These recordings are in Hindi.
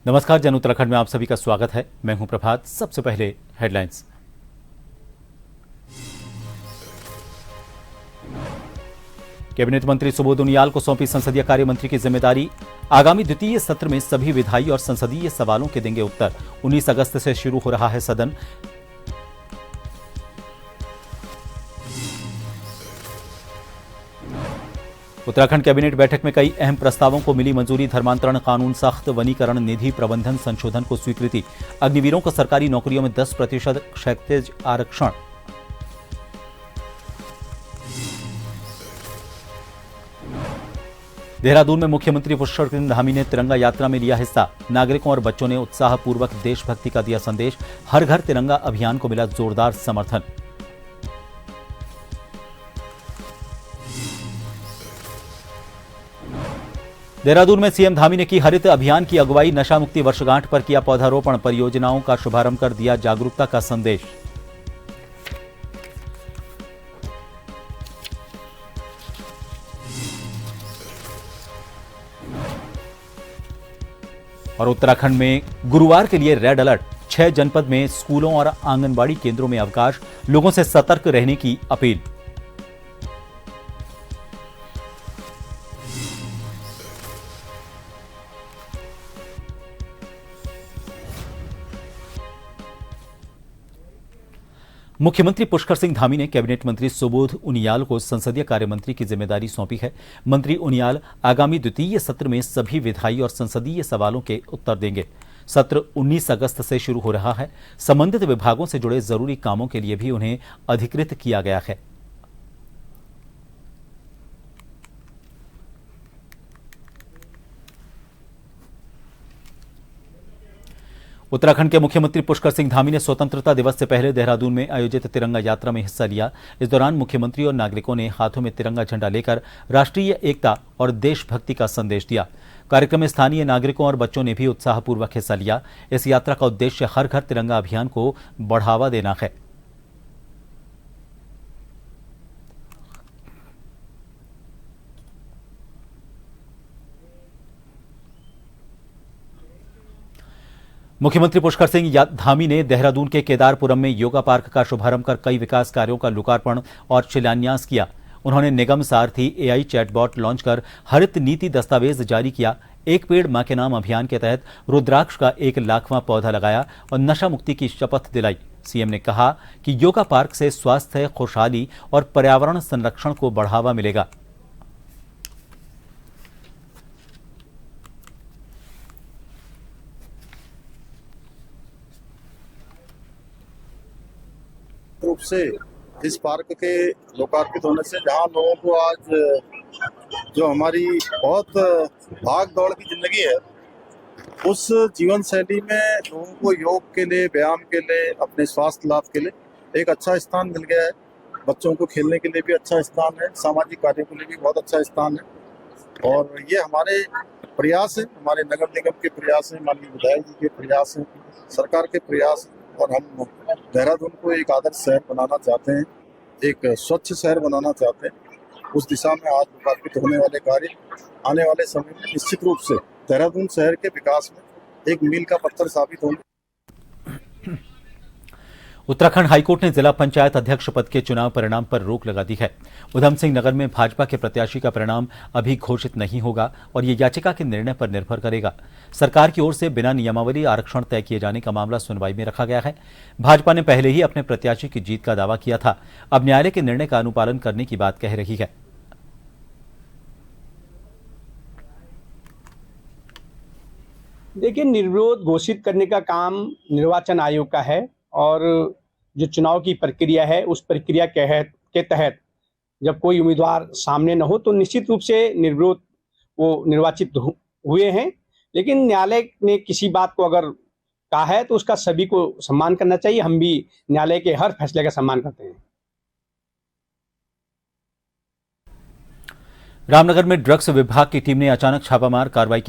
नमस्कार, जन उत्तराखंड में आप सभी का स्वागत है। मैं हूं प्रभात। सबसे पहले हेडलाइंस। कैबिनेट मंत्री सुबोध उनियाल को सौंपी संसदीय कार्य मंत्री की जिम्मेदारी। आगामी द्वितीय सत्र में सभी विधायी और संसदीय सवालों के देंगे उत्तर। 19 अगस्त से शुरू हो रहा है सदन। उत्तराखंड कैबिनेट बैठक में कई अहम प्रस्तावों को मिली मंजूरी। धर्मांतरण कानून सख्त, वनीकरण निधि प्रबंधन संशोधन को स्वीकृति। अग्निवीरों को सरकारी नौकरियों में 10% क्षैतिज आरक्षण। देहरादून में मुख्यमंत्री पुष्कर सिंह धामी ने तिरंगा यात्रा में लिया हिस्सा। नागरिकों और बच्चों ने उत्साहपूर्वक देशभक्ति का दिया संदेश। हर घर तिरंगा अभियान को मिला जोरदार समर्थन। देहरादून में सीएम धामी ने की हरित अभियान की अगुवाई। नशा मुक्ति वर्षगांठ पर किया पौधारोपण। परियोजनाओं का शुभारंभ कर दिया जागरूकता का संदेश। और उत्तराखंड में गुरुवार के लिए रेड अलर्ट। 6 जनपद में स्कूलों और आंगनबाड़ी केंद्रों में अवकाश। लोगों से सतर्क रहने की अपील। मुख्यमंत्री पुष्कर सिंह धामी ने कैबिनेट मंत्री सुबोध उनियाल को संसदीय कार्य मंत्री की जिम्मेदारी सौंपी है। मंत्री उनियाल आगामी द्वितीय सत्र में सभी विधायी और संसदीय सवालों के उत्तर देंगे। सत्र 19 अगस्त से शुरू हो रहा है। संबंधित विभागों से जुड़े जरूरी कामों के लिए भी उन्हें अधिकृत किया गया है। उत्तराखंड के मुख्यमंत्री पुष्कर सिंह धामी ने स्वतंत्रता दिवस से पहले देहरादून में आयोजित तिरंगा यात्रा में हिस्सा लिया। इस दौरान मुख्यमंत्री और नागरिकों ने हाथों में तिरंगा झंडा लेकर राष्ट्रीय एकता और देशभक्ति का संदेश दिया। कार्यक्रम में स्थानीय नागरिकों और बच्चों ने भी उत्साहपूर्वक हिस्सा लिया। इस यात्रा का उद्देश्य हर घर तिरंगा अभियान को बढ़ावा देना है। मुख्यमंत्री पुष्कर सिंह धामी ने देहरादून के केदारपुरम में योगा पार्क का शुभारंभ कर कई विकास कार्यों का लोकार्पण और शिलान्यास किया। उन्होंने निगम सारथी एआई चैटबॉट लॉन्च कर हरित नीति दस्तावेज जारी किया। एक पेड़ मां के नाम अभियान के तहत रुद्राक्ष का 1 लाखवां पौधा लगाया और नशा मुक्ति की शपथ दिलाई। सीएम ने कहा कि योगा पार्क से स्वास्थ्य, खुशहाली और पर्यावरण संरक्षण को बढ़ावा मिलेगा। रूप से इस पार्क के लोकार्पित होने से जहां लोगों को आज जो हमारी बहुत भाग दौड़ की जिंदगी है, उस जीवन शैली में लोगों को योग के लिए, व्यायाम के लिए, अपने स्वास्थ्य लाभ के लिए एक अच्छा स्थान मिल गया है। बच्चों को खेलने के लिए भी अच्छा स्थान है, सामाजिक कार्यों के लिए भी बहुत अच्छा स्थान है। और ये हमारे प्रयास है, हमारे नगर निगम के प्रयास है, माननीय विधायक जी के प्रयास है, सरकार के प्रयास है। और हम देहरादून को एक आदर्श शहर बनाना चाहते हैं, एक स्वच्छ शहर बनाना चाहते हैं। उस दिशा में आज लोकार्पित होने वाले कार्य आने वाले समय में निश्चित रूप से देहरादून शहर के विकास में एक मील का पत्थर साबित होंगे। उत्तराखंड हाईकोर्ट ने जिला पंचायत अध्यक्ष पद के चुनाव परिणाम पर रोक लगा दी है। उधम सिंह नगर में भाजपा के प्रत्याशी का परिणाम अभी घोषित नहीं होगा और ये याचिका के निर्णय पर निर्भर करेगा। सरकार की ओर से बिना नियमावली आरक्षण तय किए जाने का मामला सुनवाई में रखा गया है। भाजपा ने पहले ही अपने प्रत्याशी की जीत का दावा किया था। अब न्यायालय के निर्णय का अनुपालन करने की बात कह रही है। देखिए, निर्विरोध घोषित करने का काम निर्वाचन आयोग का है और जो चुनाव की प्रक्रिया है उस प्रक्रिया के तहत जब कोई उम्मीदवार सामने न हो तो निश्चित रूप से निर्विरोध वो निर्वाचित हुए हैं। लेकिन न्यायालय ने किसी बात को अगर कहा है तो उसका सभी को सम्मान करना चाहिए। हम भी न्यायालय के हर फैसले का सम्मान करते हैं। रामनगर में ड्रग्स विभाग की टीम ने अचानक छापामार कार्रवाई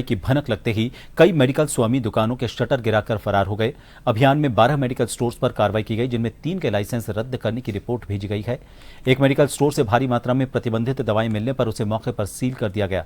की भनक लगते ही कई मेडिकल स्वामी दुकानों के शटर गिराकर फरार हो गए। अभियान में 12 मेडिकल स्टोर्स पर कार्रवाई की गई, जिनमें 3 के लाइसेंस रद्द करने की रिपोर्ट भेजी गई है। एक मेडिकल स्टोर से भारी मात्रा में प्रतिबंधित दवाएं मिलने पर उसे मौके पर सील कर दिया गया।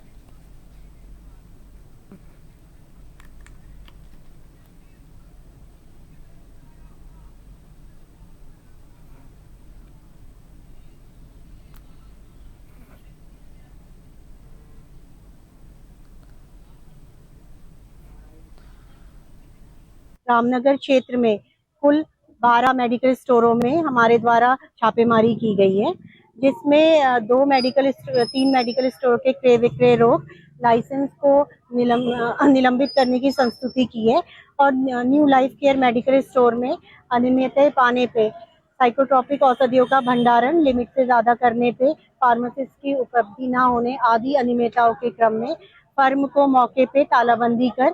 रामनगर क्षेत्र में कुल 12 मेडिकल स्टोरों में हमारे द्वारा छापेमारी की गई है, जिसमें 3 मेडिकल स्टोर के क्रय विक्रय रोक लाइसेंस को निलंबित करने की संस्तुति की है और new life care medical store में अनियमितताएं पाने पे, साइकोट्रॉपिक औषधियों का भंडारण लिमिट से ज्यादा करने पे, फार्मासिस्ट की उपलब्धि न होने आदि अनियमितताओं के क्रम में फर्म को मौके पे तालाबंदी कर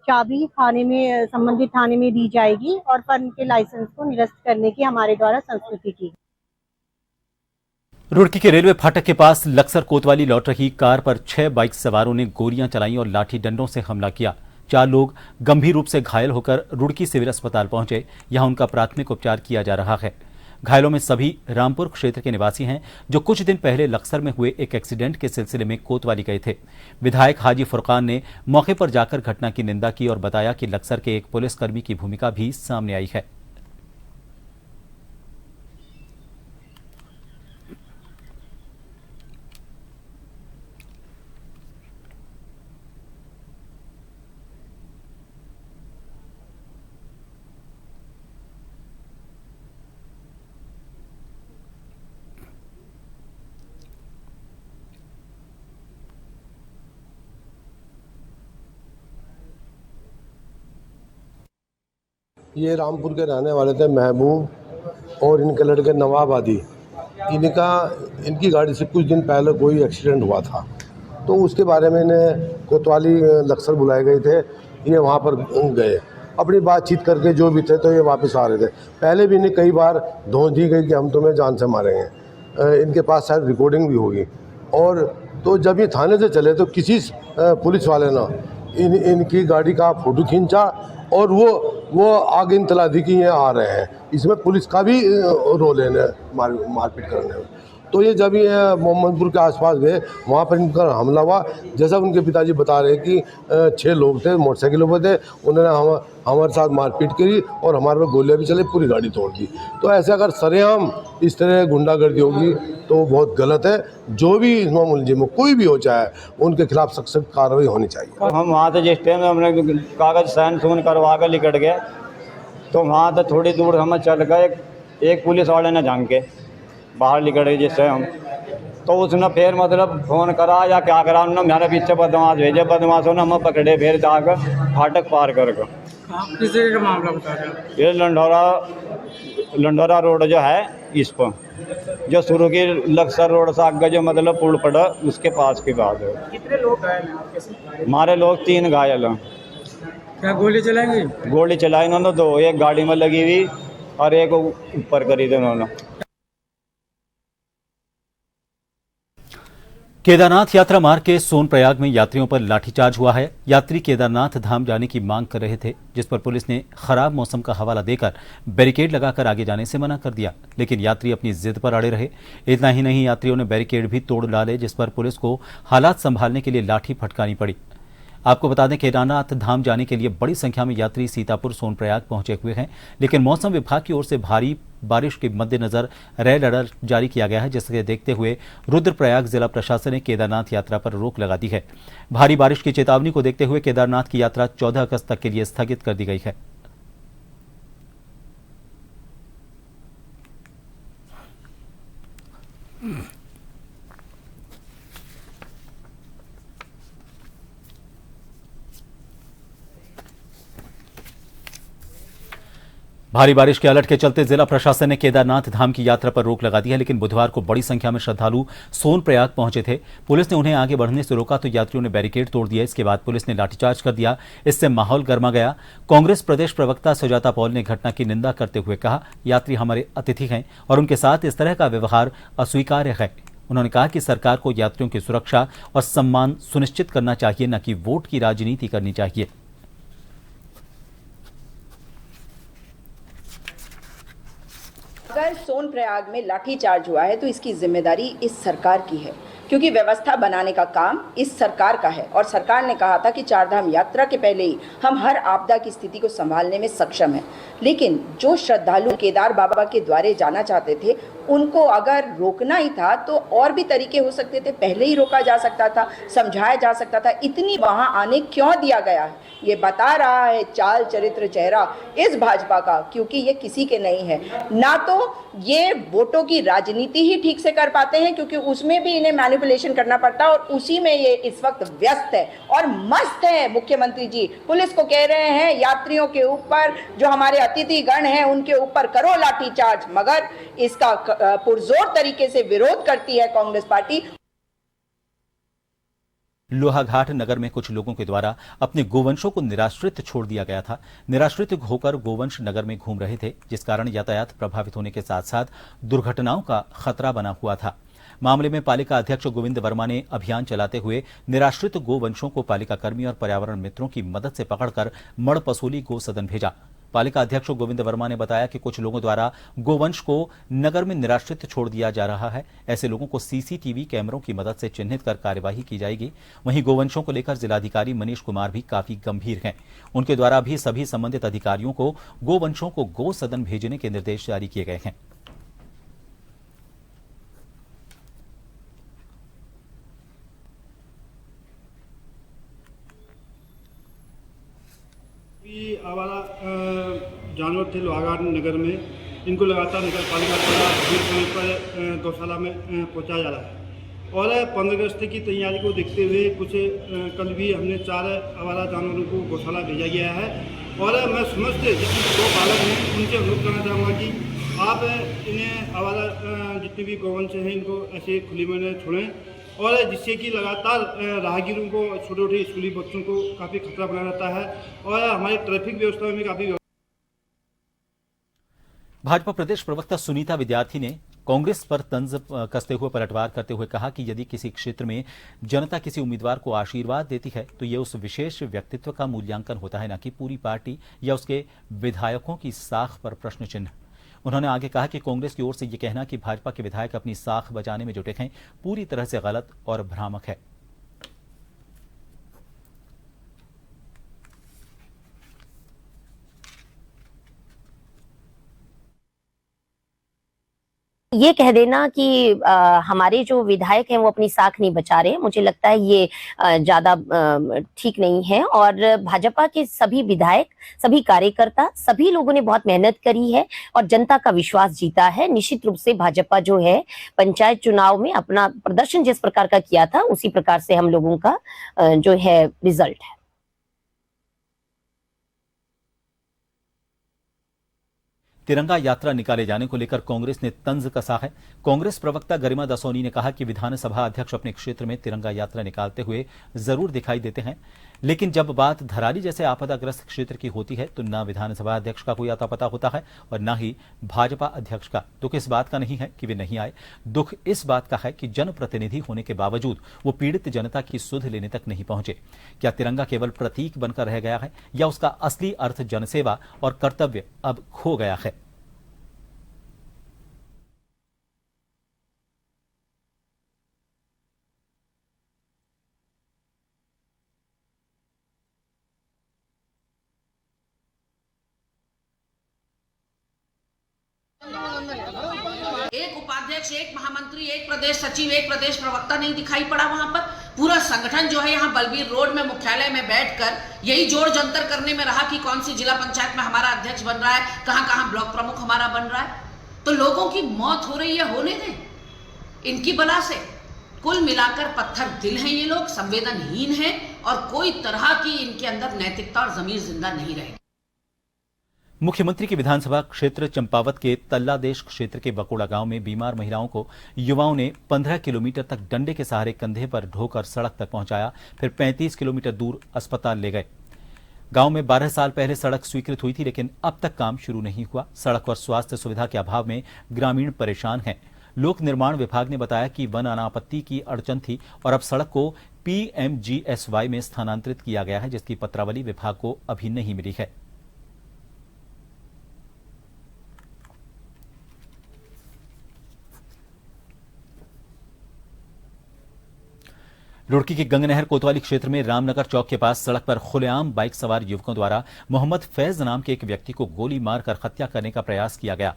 चाबी संबंधित थाने में दी जाएगी और फर्म के लाइसेंस को निरस्त करने की हमारे द्वारा संस्तुति की। रुड़की के रेलवे फाटक के पास लक्सर कोतवाली लौट रही कार पर 6 बाइक सवारों ने गोलियां चलाई और लाठी डंडों से हमला किया। 4 लोग गंभीर रूप से घायल होकर रुड़की सिविल अस्पताल पहुंचे। यहां उनका प्राथमिक उपचार किया जा रहा है। घायलों में सभी रामपुर क्षेत्र के निवासी हैं, जो कुछ दिन पहले लक्सर में हुए एक एक्सीडेंट के सिलसिले में कोतवाली गए थे। विधायक हाजी फुरकान ने मौके पर जाकर घटना की निंदा की और बताया कि लक्सर के एक पुलिसकर्मी की भूमिका भी सामने आई है। ये रामपुर के रहने वाले थे महबूब और इनके लड़के नवाब आदि। इनकी गाड़ी से कुछ दिन पहले कोई एक्सीडेंट हुआ था, तो उसके बारे में इन्हें कोतवाली लक्सर बुलाए गए थे। ये वहाँ पर गए, अपनी बातचीत करके जो भी थे तो ये वापस आ रहे थे। पहले भी इन्हें कई बार धौंस दी गई कि हम तुम्हें जान से मारेंगे। इनके पास शायद रिकॉर्डिंग भी होगी। और तो जब ये थाने से चले तो किसी पुलिस वाले ने इनकी गाड़ी का फ़ोटो खींचा और वो आगे इतला दी कि ये आ रहे हैं। इसमें पुलिस का भी रोल है मारपीट करने में। तो ये जब ये मोहम्मदपुर के आसपास गए, वहाँ पर इनका हमला हुआ। जैसा उनके पिताजी बता रहे कि 6 लोग थे, मोटरसाइकिलों पर थे। उन्होंने हमारे साथ मारपीट करी और हमारे पर गोलियां भी चली, पूरी गाड़ी तोड़ दी। तो ऐसे अगर सरेआम इस तरह गुंडागर्दी होगी तो बहुत गलत है। जो भी इसमें मुलजिम हो, कोई भी हो, चाहे उनके खिलाफ सख्त कार्रवाई होनी चाहिए। हम वहाँ से जिस टाइम हमने कागज साइन सून करवा कर निकट गए, तो वहाँ से थोड़ी दूर हम चल गए, एक पुलिस वाले ने झांक के बाहर निकल गए जिससे हम, तो उसने फिर मतलब फ़ोन करा या क्या करा, उन्होंने मेरे पीछे बदमाश भेजे। बदमाशों ने हमें पकड़े, फिर जाकर फाटक पार करके। किसी का मामला बता रहे? ये लंडोरा रोड जो है, इस पर जो शुरू की लक्सर रोड से आगे जो मतलब पुल पड़ा, उसके पास की बात है। कितने लोग घायल हैं आपके? हमारे लोग 3 घायल हैं। क्या गोली चलाएंगे? गोली चलाई इन्होंने 2, एक गाड़ी में लगी हुई और एक ऊपर करी थी उन्होंने। केदारनाथ यात्रा मार्ग के सोनप्रयाग में यात्रियों पर लाठीचार्ज हुआ है। यात्री केदारनाथ धाम जाने की मांग कर रहे थे, जिस पर पुलिस ने खराब मौसम का हवाला देकर बैरिकेड लगाकर आगे जाने से मना कर दिया, लेकिन यात्री अपनी जिद पर अड़े रहे। इतना ही नहीं, यात्रियों ने बैरिकेड भी तोड़ डाले, जिस पर पुलिस को हालात संभालने के लिए लाठी फटकारनी पड़ी। आपको बता दें, केदारनाथ धाम जाने के लिए बड़ी संख्या में यात्री सीतापुर सोनप्रयाग पहुंचे हुए हैं, लेकिन मौसम विभाग की ओर से भारी बारिश के मद्देनजर रेड अलर्ट जारी किया गया है, जिसके देखते हुए रुद्रप्रयाग जिला प्रशासन ने केदारनाथ यात्रा पर रोक लगा दी है। भारी बारिश की चेतावनी को देखते हुए केदारनाथ की यात्रा 14 अगस्त तक के लिए स्थगित कर दी गई है। भारी बारिश के अलर्ट के चलते जिला प्रशासन ने केदारनाथ धाम की यात्रा पर रोक लगा दी है, लेकिन बुधवार को बड़ी संख्या में श्रद्धालु सोनप्रयाग पहुंचे थे। पुलिस ने उन्हें आगे बढ़ने से रोका तो यात्रियों ने बैरिकेड तोड़ दिया। इसके बाद पुलिस ने लाठीचार्ज कर दिया। इससे माहौल गर्मा गया। कांग्रेस प्रदेश प्रवक्ता सुजाता पॉल ने घटना की निंदा करते हुए कहा, यात्री हमारे अतिथि हैं और उनके साथ इस तरह का व्यवहार अस्वीकार्य है। उन्होंने कहा कि सरकार को यात्रियों की सुरक्षा और सम्मान सुनिश्चित करना चाहिए, न कि वोट की राजनीति करनी चाहिए। अगर सोनप्रयाग में लाठीचार्ज हुआ है तो इसकी जिम्मेदारी इस सरकार की है। क्योंकि व्यवस्था बनाने का काम इस सरकार का है और सरकार ने कहा था कि चारधाम यात्रा के पहले ही हम हर आपदा की स्थिति को संभालने में सक्षम हैं। लेकिन जो श्रद्धालु केदार बाबा के द्वारे जाना चाहते थे उनको अगर रोकना ही था तो और भी तरीके हो सकते थे, पहले ही रोका जा सकता था, समझाया जा सकता था। इतनी वहां आने क्यों दिया गया है ये बता रहा है चाल चरित्र चेहरा इस भाजपा का, क्योंकि ये किसी के नहीं है। ना तो ये वोटों की राजनीति ही ठीक से कर पाते हैं क्योंकि उसमें भी इन्हें मैनिपुलेशन करना पड़ता है और उसी में ये इस वक्त व्यस्त है और मस्त है। मुख्यमंत्री जी पुलिस को कह रहे हैं यात्रियों के ऊपर, जो हमारे अतिथि गण हैं उनके ऊपर करो लाठीचार्ज, मगर इसका पुरजोर तरीके से विरोध करती है कांग्रेस पार्टी। लोहाघाट नगर में कुछ लोगों के द्वारा अपने गोवंशों को निराश्रित छोड़ दिया गया था। निराश्रित होकर गोवंश नगर में घूम रहे थे, जिस कारण यातायात प्रभावित होने के साथ साथ दुर्घटनाओं का खतरा बना हुआ था। मामले में पालिका अध्यक्ष गोविंद वर्मा ने अभियान चलाते हुए निराश्रित गोवंशों को पालिका कर्मी और पर्यावरण मित्रों की मदद से पकड़कर मड़पसोली गो सदन भेजा। पालिका अध्यक्ष गोविंद वर्मा ने बताया कि कुछ लोगों द्वारा गोवंश को नगर में निराश्रित छोड़ दिया जा रहा है। ऐसे लोगों को सीसीटीवी कैमरों की मदद से चिन्हित कर कार्यवाही की जाएगी। वहीं गोवंशों को लेकर जिलाधिकारी मनीष कुमार भी काफी गंभीर हैं। उनके द्वारा भी सभी संबंधित अधिकारियों को गोवंशों को गो सदन भेजने के निर्देश जारी किए गए हैं। आवारा जानवर थे लोहाघाट नगर में, इनको लगातार नगर पालिका द्वारा समय पर गौशाला में पहुंचाया जा रहा है और 15 अगस्त की तैयारी को देखते हुए कुछ कल भी हमने 4 आवारा जानवरों को गौशाला भेजा गया है। और मैं समस्त जितने 2 बालक हैं उनसे अनुरोध करना चाहूँगा कि आप इन्हें आवारा जितने भी गौवंश हैं इनको ऐसे खुली में छोड़ें और जिससे कि लगातार राहगीरों को, छोटे छोटे स्कूली बच्चों को काफ़ी खतरा बना रहता है और हमारी ट्रैफिक व्यवस्था में काफ़ी। भाजपा प्रदेश प्रवक्ता सुनीता विद्यार्थी ने कांग्रेस पर तंज कसते हुए पलटवार करते हुए कहा कि यदि किसी क्षेत्र में जनता किसी उम्मीदवार को आशीर्वाद देती है तो यह उस विशेष व्यक्तित्व का मूल्यांकन होता है, न कि पूरी पार्टी या उसके विधायकों की साख पर प्रश्न चिन्ह। उन्होंने आगे कहा कि कांग्रेस की ओर से यह कहना कि भाजपा के विधायक अपनी साख बचाने में जुटे हैं पूरी तरह से गलत और भ्रामक है। ये कह देना कि हमारे जो विधायक हैं वो अपनी साख नहीं बचा रहे, मुझे लगता है ये ज्यादा ठीक नहीं है। और भाजपा के सभी विधायक, सभी कार्यकर्ता, सभी लोगों ने बहुत मेहनत करी है और जनता का विश्वास जीता है। निश्चित रूप से भाजपा जो है पंचायत चुनाव में अपना प्रदर्शन जिस प्रकार का किया था उसी प्रकार से हम लोगों का जो है रिजल्ट है। तिरंगा यात्रा निकाले जाने को लेकर कांग्रेस ने तंज कसा है। कांग्रेस प्रवक्ता गरिमा दसोनी ने कहा कि विधानसभा अध्यक्ष अपने क्षेत्र में तिरंगा यात्रा निकालते हुए जरूर दिखाई देते हैं, लेकिन जब बात धराली जैसे आपदाग्रस्त क्षेत्र की होती है तो न विधानसभा अध्यक्ष का कोई आता पता होता है और न ही भाजपा अध्यक्ष का। दुख इस बात का नहीं है कि वे नहीं आए, दुख इस बात का है कि जनप्रतिनिधि होने के बावजूद वो पीड़ित जनता की सुध लेने तक नहीं पहुंचे। क्या तिरंगा केवल प्रतीक बनकर रह गया है या उसका असली अर्थ जनसेवा और कर्तव्य अब खो गया है? एक उपाध्यक्ष, एक महामंत्री, एक प्रदेश सचिव, एक प्रदेश प्रवक्ता नहीं दिखाई पड़ा वहां पर। पूरा संगठन जो है यहाँ बलबीर रोड में मुख्यालय में बैठकर यही जोड़ जंतर करने में रहा कि कौन सी जिला पंचायत में हमारा अध्यक्ष बन रहा है, कहां कहां ब्लॉक प्रमुख हमारा बन रहा है। तो लोगों की मौत हो रही है, होने दें इनकी बला से। कुल मिलाकर पत्थर दिल हैं ये लोग, संवेदनहीन हैं और कोई तरह की इनके अंदर नैतिकता और जमीर जिंदा नहीं रहेगी। मुख्यमंत्री के विधानसभा क्षेत्र चंपावत के तल्लादेश क्षेत्र के बकोड़ा गांव में बीमार महिलाओं को युवाओं ने 15 किलोमीटर तक डंडे के सहारे कंधे पर ढोकर सड़क तक पहुंचाया, फिर 35 किलोमीटर दूर अस्पताल ले गए। गांव में 12 साल पहले सड़क स्वीकृत हुई थी, लेकिन अब तक काम शुरू नहीं हुआ। सड़क और स्वास्थ्य सुविधा के अभाव में ग्रामीण परेशान हैं। लोक निर्माण विभाग ने बताया कि वन अनापत्ति की अड़चन थी और अब सड़क को PMGSY में स्थानांतरित किया गया है, जिसकी पत्रावली विभाग को अभी नहीं मिली है। रुड़की के गंगनहर कोतवाली क्षेत्र में रामनगर चौक के पास सड़क पर खुलेआम बाइक सवार युवकों द्वारा मोहम्मद फैज नाम के एक व्यक्ति को गोली मारकर हत्या करने का प्रयास किया गया।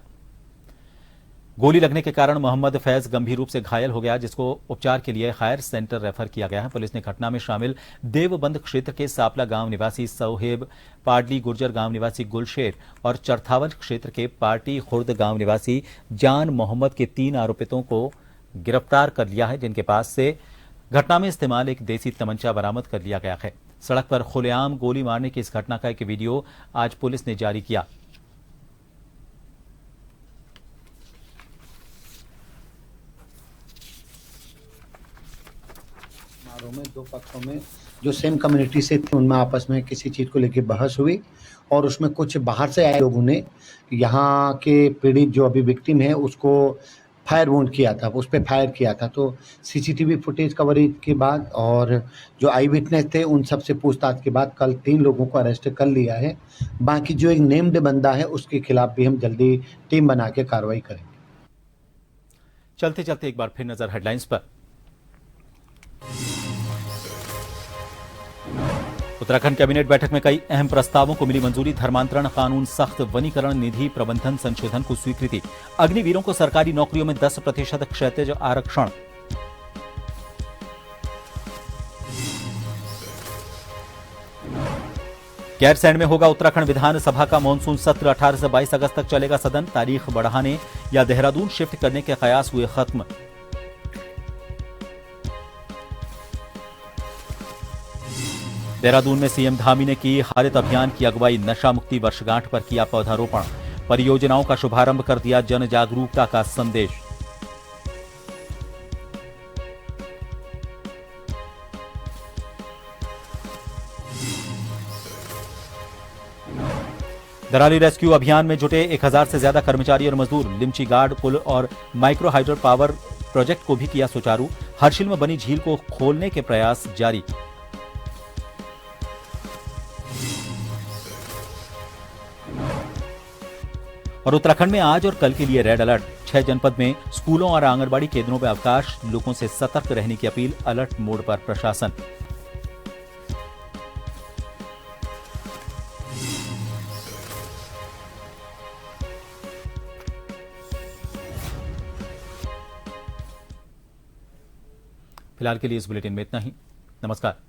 गोली लगने के कारण मोहम्मद फैज गंभीर रूप से घायल हो गया, जिसको उपचार के लिए हायर सेंटर रेफर किया गया है। पुलिस ने घटना में शामिल देवबंद क्षेत्र के सापला गांव निवासी सोहेब, पाडली गुर्जर गांव निवासी गुलशेर और चरथावल क्षेत्र के पार्टी खुर्द गांव निवासी जान मोहम्मद के 3 आरोपितों को गिरफ्तार कर लिया है, जिनके पास से घटना में इस्तेमाल एक देसी तमंचा बरामद कर लिया गया है। सड़क पर खुलेआम गोली मारने की इस घटना का एक वीडियो आज पुलिस ने जारी किया। में 2 पक्षों में जो सेम कम्युनिटी से थे, उनमें आपस में किसी चीज़ को लेकर बहस हुई और उसमें कुछ बाहर से आए लोगों ने यहाँ के पीड़ित जो अभी विक्टिम है उसको फायर वुंड किया था, उस पर फायर किया था। तो सीसीटीवी फुटेज कवरेज के बाद और जो आई विटनेस थे उन सब से पूछताछ के बाद कल 3 लोगों को अरेस्ट कर लिया है। बाकी जो एक नेम्ड बंदा है उसके खिलाफ भी हम जल्दी टीम बना के कार्रवाई करेंगे। चलते चलते एक बार फिर नजर हेडलाइंस पर। उत्तराखंड कैबिनेट बैठक में कई अहम प्रस्तावों को मिली मंजूरी। धर्मांतरण कानून, सख्त वनीकरण निधि प्रबंधन संशोधन को स्वीकृति। अग्निवीरों को सरकारी नौकरियों में 10% क्षैतिज आरक्षण। गैरसैंण में होगा उत्तराखंड विधानसभा का मॉनसून सत्र। 18 से 22 अगस्त तक चलेगा सदन। तारीख बढ़ाने या देहरादून शिफ्ट करने के कयास हुए खत्म। देहरादून में सीएम धामी ने की हरित अभियान की अगुवाई। नशा मुक्ति वर्षगांठ पर किया पौधारोपण। परियोजनाओं का शुभारंभ कर दिया जन जागरूकता का संदेश। दराली रेस्क्यू अभियान में जुटे 1000 से ज्यादा कर्मचारी और मजदूर। लिमची गार्ड पुल और माइक्रो हाइड्रो पावर प्रोजेक्ट को भी किया सुचारू। हर्षिल में बनी झील को खोलने के प्रयास जारी। और उत्तराखंड में आज और कल के लिए रेड अलर्ट। 6 जनपद में स्कूलों और आंगनबाड़ी केंद्रों में अवकाश। लोगों से सतर्क रहने की अपील। अलर्ट मोड पर प्रशासन। फिलहाल के लिए इस बुलेटिन में इतना ही। नमस्कार।